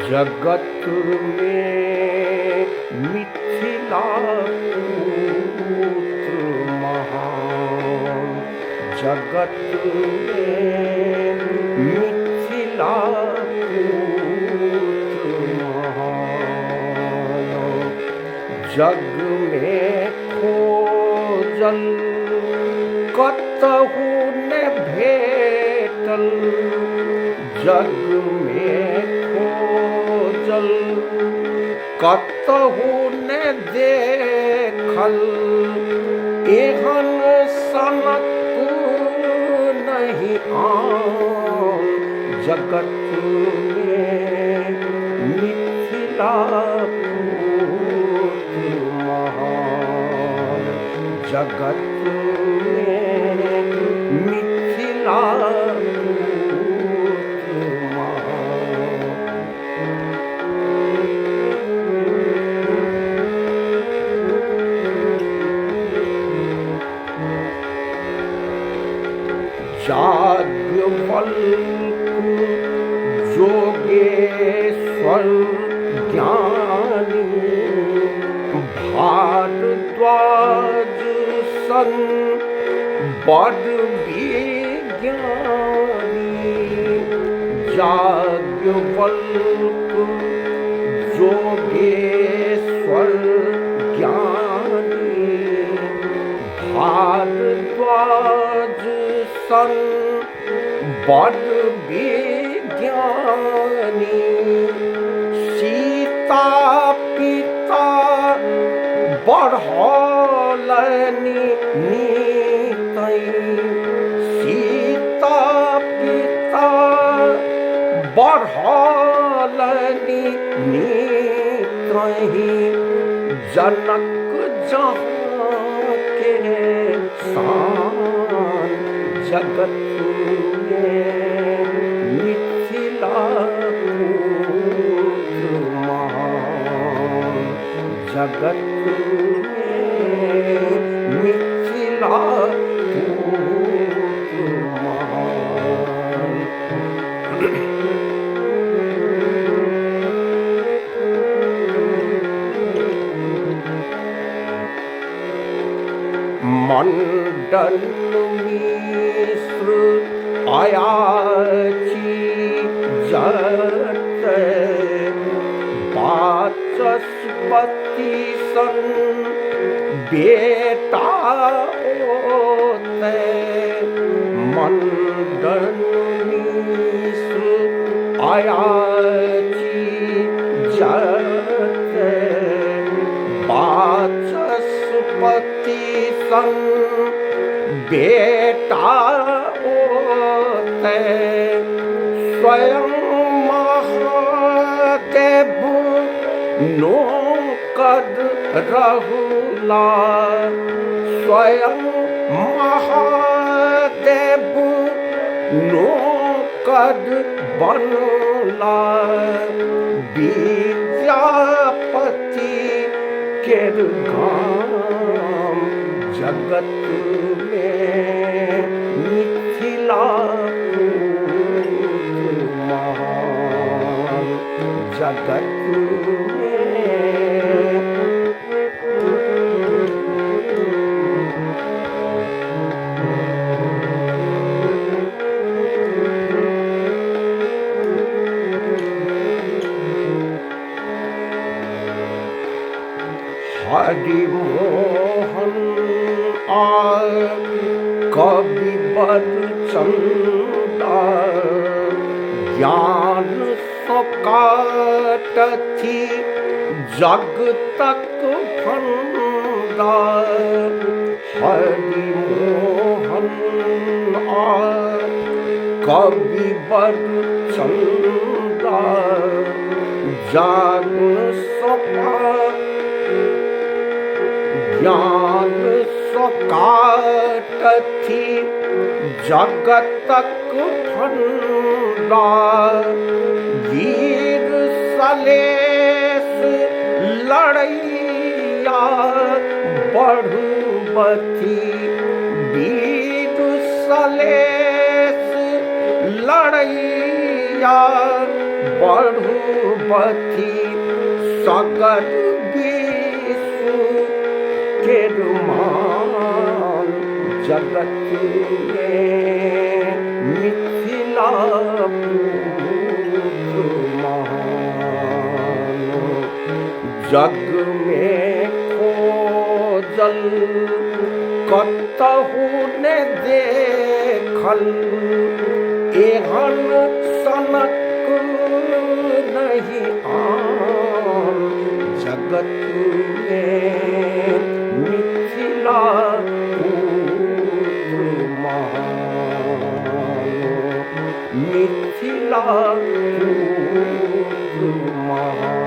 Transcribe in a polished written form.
जगत में मिथिला पुत्र महान, जगत में मिथिला पुत्र महान, जग में खोजल कतहु न भेटल, जग में खोजल कतहु न देखल, एहन सनक नहीं आन, जगत में मिथिला पुत्र महान, जगत में मिथिला याज्ञवल्क्य योगेश्वर ज्ञानी, भारद्वाज सन बड़ विज्ञानी, याज्ञवल्क्य योगेश्वर ज्ञानी, भारद्वाज सन बड़ विज्ञानी, सीता पिता बढ़ौलनि नीतै, सीता पिता बढ़ौलनि नीतै, जनक जहाँ के शान, जगत में मिथिला पुत्र महान, जगत में मिथिला पुत्र महान। मंडन मिश्र अयाची जत, वाचस्पति सन बेटा ओते, मंडन मिश्र अयाची जत, वाचस्पति सन बेटा ओते, स्वयं महादेव नौकर रहुला, स्वयं महादेव नौकर बनला, विद्यापति केर गाम, जगत में मिथिला पुत्र महान, जगत में हरि मोहन कवि बरचंदा, ज्ञान सकाटथि जग तक फंदा, हरि मोहन कवि बर चंदा जान सका ज्ञान सकाटथी जगतक फंदा वीर सलेस लड़ैया बढ़ुबथी वीर सलेस लड़ैया बढ़ुबथी सगर विश्व के रुमान जगत में मिथिला महान जग में खोजल कतहु ने देखल एहन सनक नहीं आन जगत में मिथिला पुत्र महान मिथिला पुत्र महान